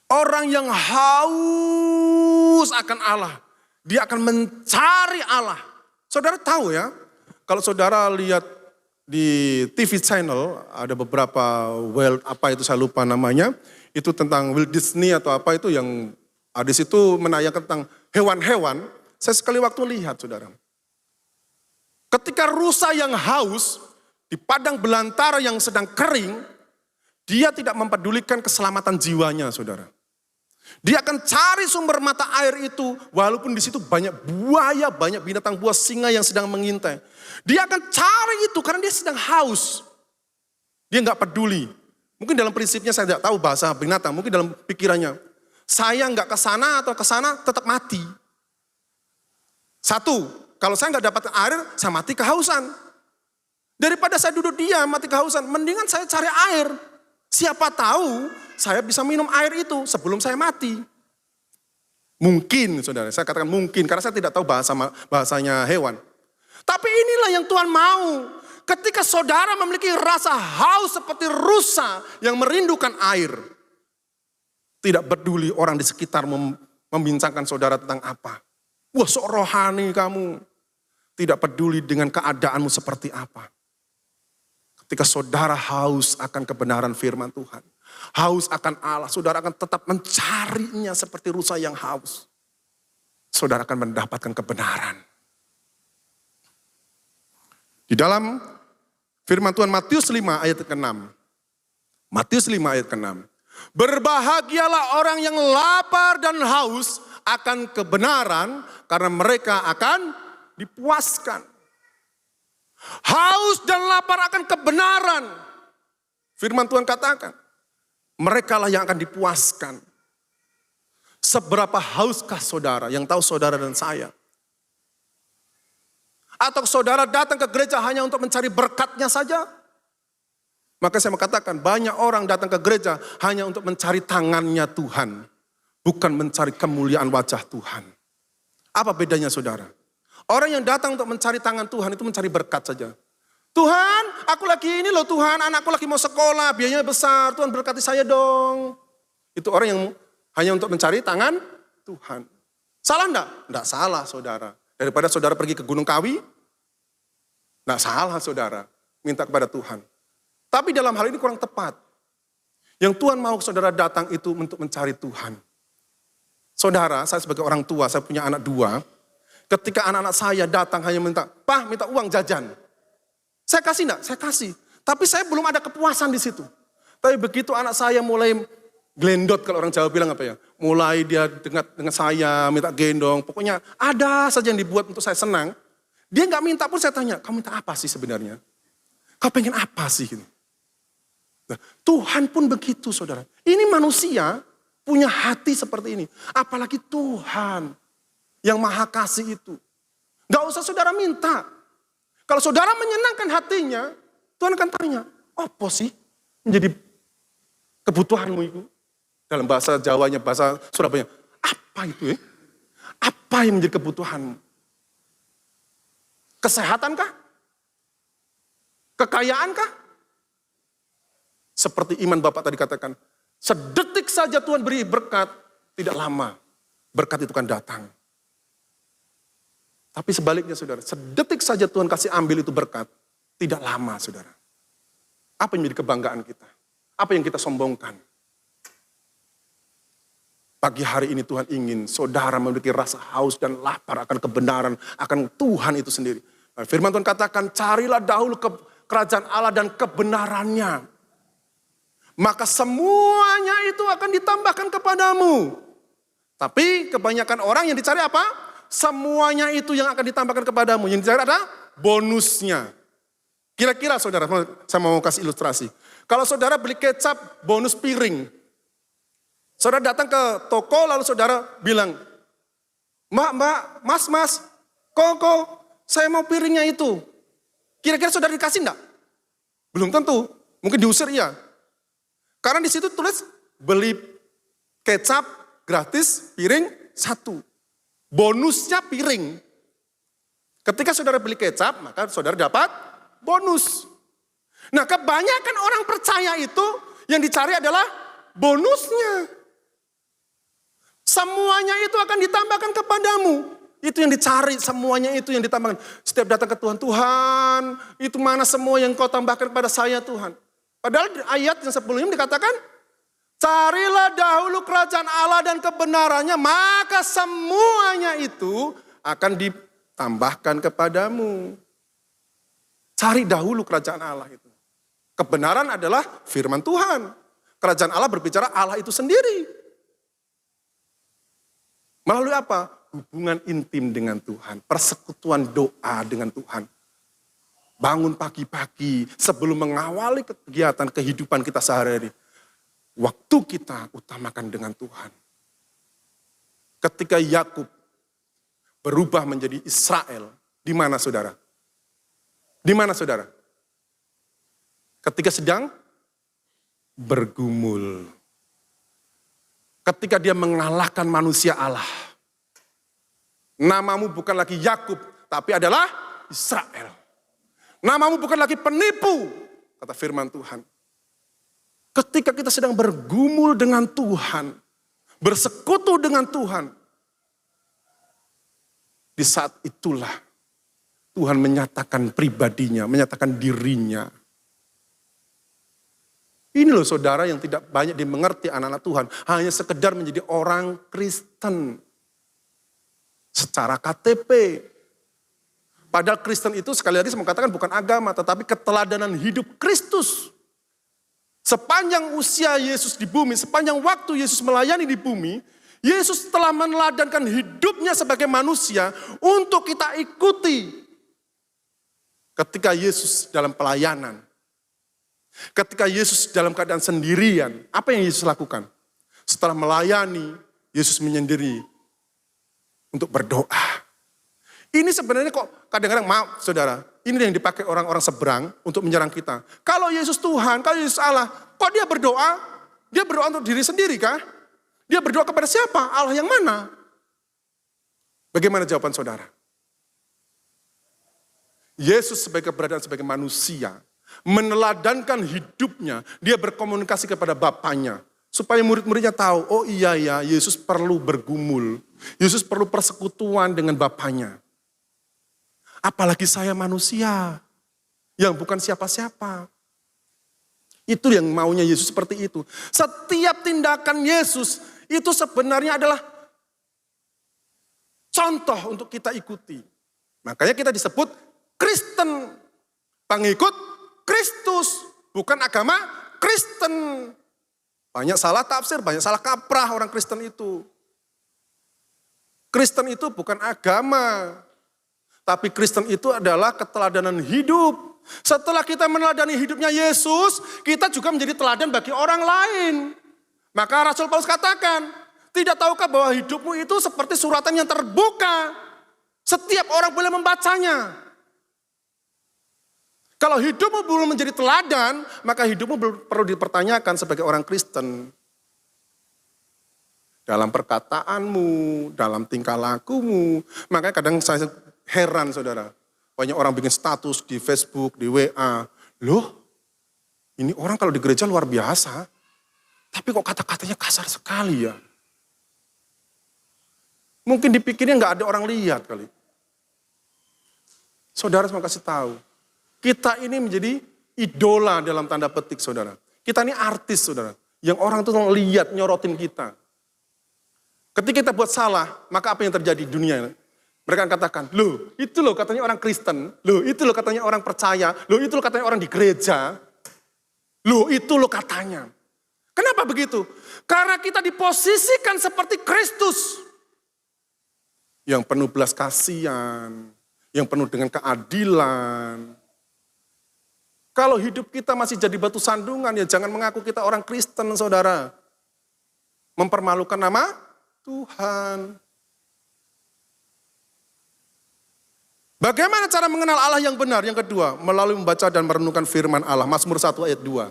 Orang yang haus akan Allah, dia akan mencari Allah. Saudara tahu ya, kalau saudara lihat di TV channel, ada beberapa apa itu saya lupa namanya, itu tentang Walt Disney atau apa itu yang di situ menayangkan tentang hewan-hewan. Saya sekali waktu lihat saudara. Ketika rusa yang haus di padang belantara yang sedang kering, dia tidak mempedulikan keselamatan jiwanya, saudara. Dia akan cari sumber mata air itu, walaupun di situ banyak buaya, banyak binatang buas, singa yang sedang mengintai. Dia akan cari itu karena dia sedang haus. Dia nggak peduli. Mungkin dalam prinsipnya saya tidak tahu bahasa binatang, mungkin dalam pikirannya, saya nggak ke sana atau ke sana tetap mati. Satu. Kalau saya nggak dapat air, saya mati kehausan. Daripada saya duduk diam mati kehausan, mendingan saya cari air. Siapa tahu saya bisa minum air itu sebelum saya mati. Mungkin, saudara, saya katakan mungkin karena saya tidak tahu bahasanya hewan. Tapi inilah yang Tuhan mau. Ketika saudara memiliki rasa haus seperti rusa yang merindukan air. Tidak peduli orang di sekitar membincangkan saudara tentang apa. Wah, sok rohani kamu. Tidak peduli dengan keadaanmu seperti apa. Ketika saudara haus akan kebenaran firman Tuhan. Haus akan Allah. Saudara akan tetap mencarinya seperti rusa yang haus. Saudara akan mendapatkan kebenaran. Di dalam firman Tuhan Matius 5 ayat ke-6. Matius 5 ayat ke-6. Berbahagialah orang yang lapar dan haus akan kebenaran, karena mereka akan dipuaskan. Haus dan lapar akan kebenaran. Firman Tuhan katakan, mereka lah yang akan dipuaskan. Seberapa hauskah saudara? Yang tahu saudara dan saya. Atau saudara datang ke gereja hanya untuk mencari berkatnya saja? Maka saya mau katakan, banyak orang datang ke gereja hanya untuk mencari tangannya Tuhan. Bukan mencari kemuliaan wajah Tuhan. Apa bedanya saudara? Orang yang datang untuk mencari tangan Tuhan itu mencari berkat saja. Tuhan, aku lagi ini loh Tuhan, anakku lagi mau sekolah, biayanya besar, Tuhan berkati saya dong. Itu orang yang hanya untuk mencari tangan Tuhan. Salah enggak? Enggak salah saudara. Daripada saudara pergi ke Gunung Kawi, enggak salah saudara, minta kepada Tuhan. Tapi dalam hal ini kurang tepat. Yang Tuhan mau saudara datang itu untuk mencari Tuhan. Saudara, saya sebagai orang tua, saya punya anak 2. Ketika anak-anak saya datang hanya minta, "Pak, minta uang jajan." Saya kasih enggak? Saya kasih. Tapi saya belum ada kepuasan di situ. Tapi begitu anak saya mulai glendot, kalau orang Jawa bilang apa ya, mulai dia dengan saya, minta gendong, pokoknya ada saja yang dibuat untuk saya senang. Dia nggak minta pun saya tanya, kamu minta apa sih sebenarnya? Kau pengen apa sih? Nah, Tuhan pun begitu saudara. Ini manusia punya hati seperti ini. Apalagi Tuhan yang maha kasih itu. Nggak usah saudara minta. Kalau saudara menyenangkan hatinya, Tuhan akan tanya, apa sih menjadi kebutuhanmu itu? Dalam bahasa Jawanya, bahasa Surabaya, apa itu ya? Apa yang menjadi kebutuhanmu? Kesehatankah? Kekayaankah? Seperti iman Bapak tadi katakan, sedetik saja Tuhan beri berkat, tidak lama berkat itu akan datang. Tapi sebaliknya saudara, sedetik saja Tuhan kasih ambil itu berkat, tidak lama saudara. Apa yang menjadi kebanggaan kita? Apa yang kita sombongkan? Pagi hari ini Tuhan ingin saudara memiliki rasa haus dan lapar akan kebenaran, akan Tuhan itu sendiri. Firman Tuhan katakan, carilah dahulu kerajaan Allah dan kebenarannya. Maka semuanya itu akan ditambahkan kepadamu. Tapi kebanyakan orang yang dicari apa? Semuanya itu yang akan ditambahkan kepadamu. Yang dicari ada bonusnya. Kira-kira saudara, saya mau kasih ilustrasi. Kalau saudara beli kecap, bonus piring. Saudara datang ke toko lalu saudara bilang, Mbak, Mas, kok saya mau piringnya itu. Kira-kira saudara dikasih enggak? Belum tentu, mungkin diusir ya. Karena di situ tulis beli kecap gratis piring 1. Bonusnya piring. Ketika saudara beli kecap, maka saudara dapat bonus. Nah, kebanyakan orang percaya itu yang dicari adalah bonusnya. Semuanya itu akan ditambahkan kepadamu. Itu yang dicari, semuanya itu yang ditambahkan. Setiap datang ke Tuhan, Tuhan, itu mana semua yang kau tambahkan kepada saya Tuhan. Padahal di ayat yang sebelumnya dikatakan, carilah dahulu kerajaan Allah dan kebenarannya, maka semuanya itu akan ditambahkan kepadamu. Cari dahulu kerajaan Allah itu. Kebenaran adalah firman Tuhan. Kerajaan Allah berbicara Allah itu sendiri. Melalui apa? Hubungan intim dengan Tuhan. Persekutuan doa dengan Tuhan. Bangun pagi-pagi sebelum mengawali kegiatan kehidupan kita sehari-hari. Waktu kita utamakan dengan Tuhan. Ketika Yakub berubah menjadi Israel. Di mana saudara? Di mana saudara? Ketika sedang bergumul. Ketika dia mengalahkan manusia Allah. Namamu bukan lagi Yakub, tapi adalah Israel. Namamu bukan lagi penipu, kata firman Tuhan. Ketika kita sedang bergumul dengan Tuhan, bersekutu dengan Tuhan, di saat itulah Tuhan menyatakan pribadinya, menyatakan dirinya. Ini loh saudara yang tidak banyak dimengerti anak-anak Tuhan. Hanya sekedar menjadi orang Kristen. Secara KTP. Padahal Kristen itu sekali lagi saya mengatakan bukan agama. Tetapi keteladanan hidup Kristus. Sepanjang usia Yesus di bumi, sepanjang waktu Yesus melayani di bumi, Yesus telah meneladankan hidupnya sebagai manusia untuk kita ikuti. Ketika Yesus dalam pelayanan, ketika Yesus dalam keadaan sendirian, apa yang Yesus lakukan? Setelah melayani, Yesus menyendiri untuk berdoa. Ini sebenarnya kok kadang-kadang, maaf saudara, ini yang dipakai orang-orang seberang untuk menyerang kita. Kalau Yesus Tuhan, kalau Yesus Allah, kok dia berdoa? Dia berdoa untuk diri sendiri kah? Dia berdoa kepada siapa? Allah yang mana? Bagaimana jawaban saudara? Yesus sebagai keberadaan sebagai manusia, meneladankan hidupnya, dia berkomunikasi kepada Bapaknya. Supaya murid-muridnya tahu, oh iya ya, Yesus perlu bergumul. Yesus perlu persekutuan dengan Bapaknya. Apalagi saya manusia yang bukan siapa-siapa. Itu yang maunya Yesus seperti itu. Setiap tindakan Yesus itu sebenarnya adalah contoh untuk kita ikuti. Makanya kita disebut Kristen, pengikut Kristus, bukan agama Kristen. Banyak salah tafsir, banyak salah kaprah orang Kristen itu. Kristen itu bukan agama. Tapi Kristen itu adalah keteladanan hidup. Setelah kita meneladani hidupnya Yesus, kita juga menjadi teladan bagi orang lain. Maka Rasul Paulus katakan, tidak tahukah bahwa hidupmu itu seperti suratan yang terbuka. Setiap orang boleh membacanya. Kalau hidupmu belum menjadi teladan, maka hidupmu perlu dipertanyakan sebagai orang Kristen. Dalam perkataanmu, dalam tingkah lakumu. Makanya kadang saya heran saudara, banyak orang bikin status di Facebook, di WA. Loh, ini orang kalau di gereja luar biasa, tapi kok kata-katanya kasar sekali ya. Mungkin dipikirnya nggak ada orang lihat kali. Saudara mau kasih tahu, kita ini menjadi idola dalam tanda petik saudara. Kita ini artis saudara, yang orang tuh lihat nyorotin kita. Ketika kita buat salah, maka apa yang terjadi di dunia? Mereka katakan, loh itu loh katanya orang Kristen, loh itu loh katanya orang percaya, loh itu loh katanya orang di gereja, loh itu loh katanya. Kenapa begitu? Karena kita diposisikan seperti Kristus. Yang penuh belas kasihan, yang penuh dengan keadilan. Kalau hidup kita masih jadi batu sandungan, ya jangan mengaku kita orang Kristen saudara. Mempermalukan nama Tuhan. Bagaimana cara mengenal Allah yang benar? Yang kedua, melalui membaca dan merenungkan firman Allah. Mazmur 1 ayat 2.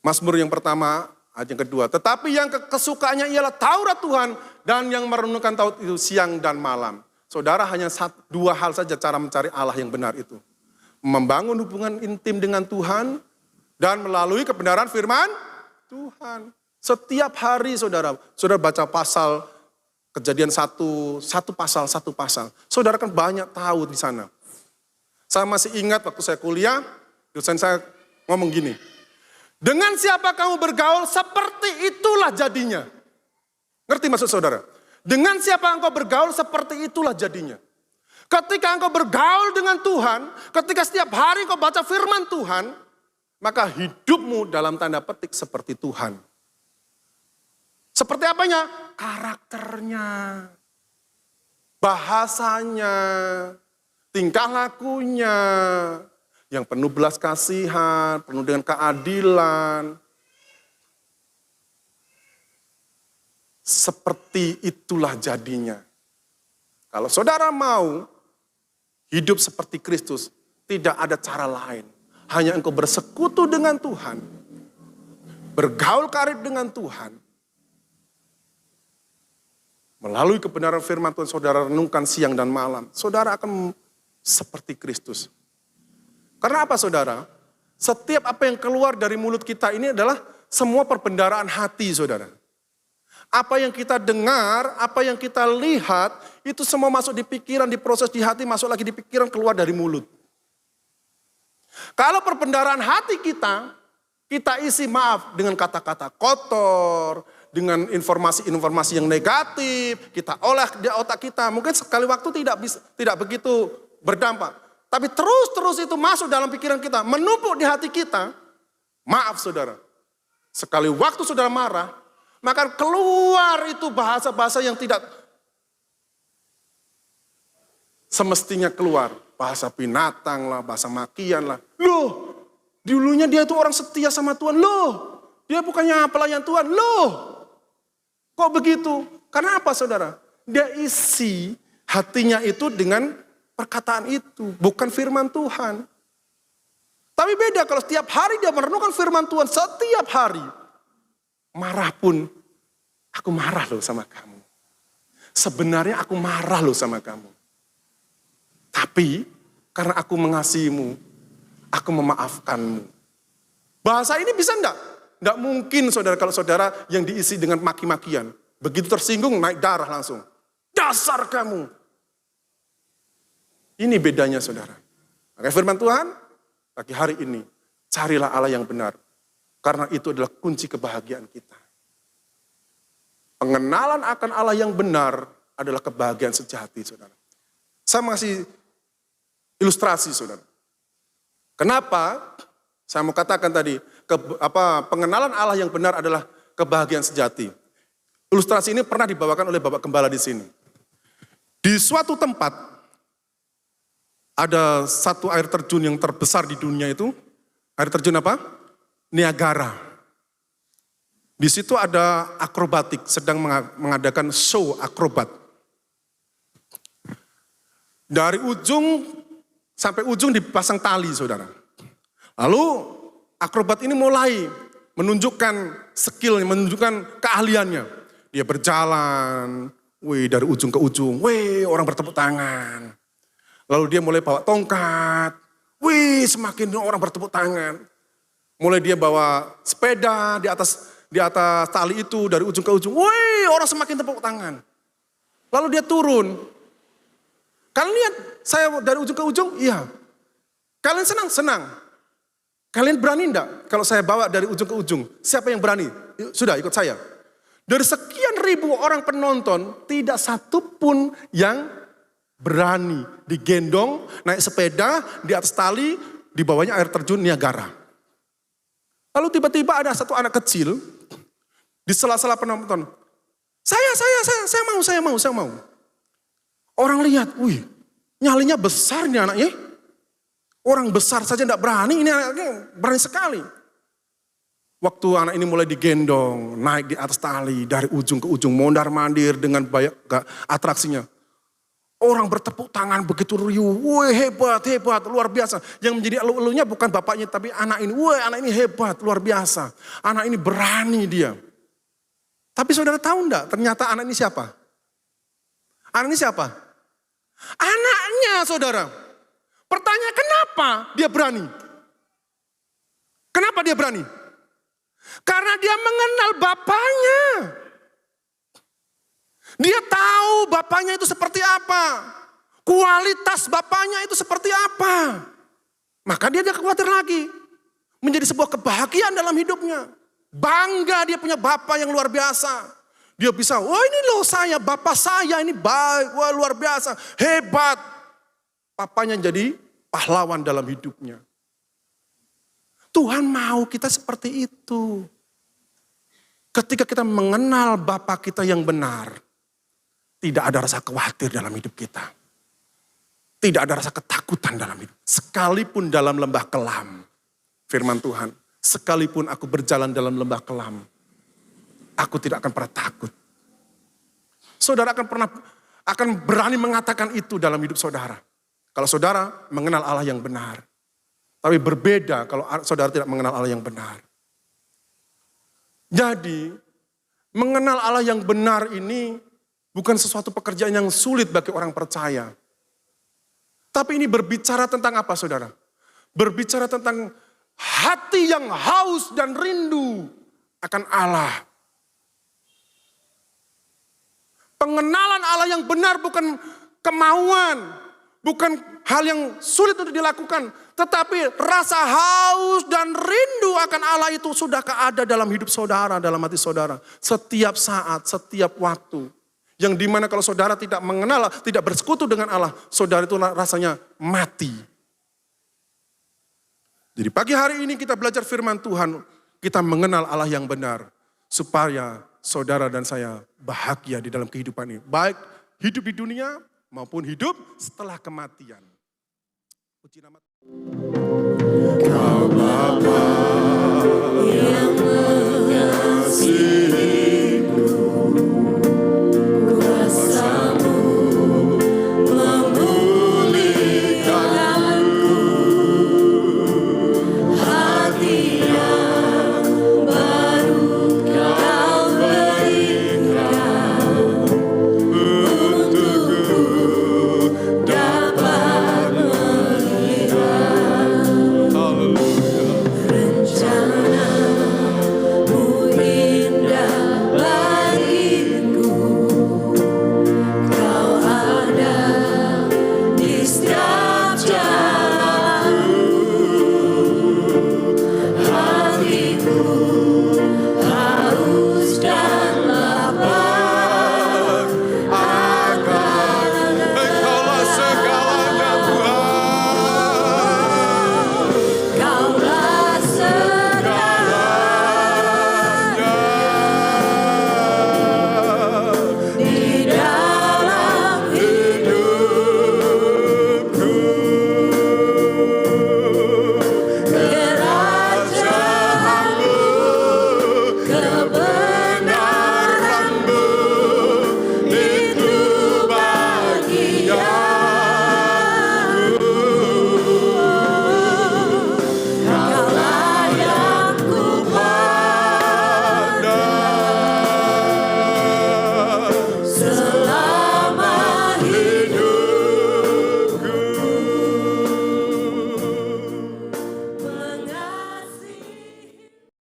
Mazmur yang pertama, ayat yang kedua. Tetapi yang kesukaannya ialah Taurat Tuhan dan yang merenungkan Taurat itu siang dan malam. Saudara, hanya dua hal saja cara mencari Allah yang benar itu. Membangun hubungan intim dengan Tuhan dan melalui kebenaran firman Tuhan. Setiap hari saudara baca pasal Kejadian satu pasal. Saudara kan banyak tahu di sana. Saya masih ingat waktu saya kuliah, dosen saya ngomong gini. Dengan siapa kamu bergaul, seperti itulah jadinya. Ngerti maksud saudara? Dengan siapa engkau bergaul, seperti itulah jadinya. Ketika engkau bergaul dengan Tuhan, ketika setiap hari engkau baca firman Tuhan, maka hidupmu dalam tanda petik seperti Tuhan. Seperti apanya? Karakternya, bahasanya, tingkah lakunya, yang penuh belas kasihan, penuh dengan keadilan. Seperti itulah jadinya. Kalau saudara mau hidup seperti Kristus, tidak ada cara lain. Hanya engkau bersekutu dengan Tuhan, bergaul karib dengan Tuhan. Melalui kebenaran firman Tuhan, saudara renungkan siang dan malam. Saudara akan seperti Kristus. Karena apa saudara? Setiap apa yang keluar dari mulut kita ini adalah semua perbendaharaan hati saudara. Apa yang kita dengar, apa yang kita lihat, itu semua masuk di pikiran, diproses di hati, masuk lagi di pikiran, keluar dari mulut. Kalau perbendaharaan hati kita isi maaf dengan kata-kata kotor, dengan informasi-informasi yang negatif, kita olah di otak kita. Mungkin sekali waktu tidak begitu berdampak. Tapi terus itu masuk dalam pikiran kita, menumpuk di hati kita. Maaf saudara, sekali waktu saudara marah, maka keluar itu bahasa-bahasa yang tidak semestinya keluar. Bahasa binatang lah, bahasa makian lah. Loh, dulunya dia itu orang setia sama Tuhan. Loh, dia bukannya pelayan Tuhan. Loh, kok begitu? Karena apa saudara? Dia isi hatinya itu dengan perkataan itu, bukan firman Tuhan. Tapi beda kalau setiap hari dia merenungkan firman Tuhan, setiap hari. Marah pun, aku marah loh sama kamu. Sebenarnya aku marah loh sama kamu. Tapi karena aku mengasihimu, aku memaafkanmu. Bahasa ini bisa enggak? Enggak mungkin saudara kalau saudara yang diisi dengan maki-makian. Begitu tersinggung naik darah langsung. Dasar kamu. Ini bedanya saudara. Maka firman Tuhan, pagi hari ini, carilah Allah yang benar. Karena itu adalah kunci kebahagiaan kita. Pengenalan akan Allah yang benar adalah kebahagiaan sejati, saudara. Saya masih ilustrasi, saudara. Kenapa? Saya mau katakan tadi, pengenalan Allah yang benar adalah kebahagiaan sejati. Ilustrasi ini pernah dibawakan oleh Bapak Gembala di sini. Di suatu tempat, ada satu air terjun yang terbesar di dunia itu. Air terjun apa? Niagara. Di situ ada akrobatik, sedang mengadakan show akrobat. Dari ujung sampai ujung dipasang tali, saudara. Lalu akrobat ini mulai menunjukkan skill, menunjukkan keahliannya. Dia berjalan, dari ujung ke ujung, orang bertepuk tangan. Lalu dia mulai bawa tongkat, semakin orang bertepuk tangan. Mulai dia bawa sepeda di atas tali itu dari ujung ke ujung, orang semakin tepuk tangan. Lalu dia turun. Kalian lihat saya dari ujung ke ujung? Iya. Kalian senang? Senang. Kalian berani enggak kalau saya bawa dari ujung ke ujung? Siapa yang berani? Sudah ikut saya. Dari sekian ribu orang penonton, tidak satu pun yang berani digendong, naik sepeda, di atas tali, di bawahnya air terjun Niagara. Lalu tiba-tiba ada satu anak kecil, di sela-sela penonton. Saya mau. Orang lihat, nyalinya besar nih anaknya. Orang besar saja tidak berani, ini anaknya berani sekali. Waktu anak ini mulai digendong, naik di atas tali, dari ujung ke ujung, mondar-mandir dengan banyak atraksinya. Orang bertepuk tangan begitu riuh, hebat, luar biasa. Yang menjadi elu-elunya bukan bapaknya, tapi anak ini. Anak ini hebat, luar biasa. Anak ini berani dia. Tapi saudara tahu enggak, ternyata anak ini siapa? Anak ini siapa? Anaknya, saudara. Pertanyaan, kenapa dia berani? Kenapa dia berani? Karena dia mengenal bapaknya. Dia tahu bapaknya itu seperti apa. Kualitas bapaknya itu seperti apa. Maka dia tidak khawatir lagi. Menjadi sebuah kebahagiaan dalam hidupnya. Bangga dia punya bapak yang luar biasa. Dia bisa, ini loh bapak saya ini baik, luar biasa, hebat. Papanya jadi pahlawan dalam hidupnya. Tuhan mau kita seperti itu. Ketika kita mengenal Bapa kita yang benar, tidak ada rasa khawatir dalam hidup kita. Tidak ada rasa ketakutan dalam hidup. Sekalipun dalam lembah kelam, firman Tuhan, sekalipun aku berjalan dalam lembah kelam, aku tidak akan pernah takut. Saudara akan berani mengatakan itu dalam hidup saudara. Kalau saudara mengenal Allah yang benar. Tapi berbeda kalau saudara tidak mengenal Allah yang benar. Jadi, mengenal Allah yang benar ini bukan sesuatu pekerjaan yang sulit bagi orang percaya. Tapi ini berbicara tentang apa, saudara? Berbicara tentang hati yang haus dan rindu akan Allah. Pengenalan Allah yang benar bukan kemauan, bukan hal yang sulit untuk dilakukan. Tetapi rasa haus dan rindu akan Allah itu sudah ada dalam hidup saudara, dalam hati saudara. Setiap saat, setiap waktu. Yang dimana kalau saudara tidak mengenal, tidak bersekutu dengan Allah, saudara itu rasanya mati. Jadi pagi hari ini kita belajar firman Tuhan, kita mengenal Allah yang benar. Supaya saudara dan saya bahagia di dalam kehidupan ini. Baik hidup di dunia maupun hidup setelah kematian. Puji nama Tuhan.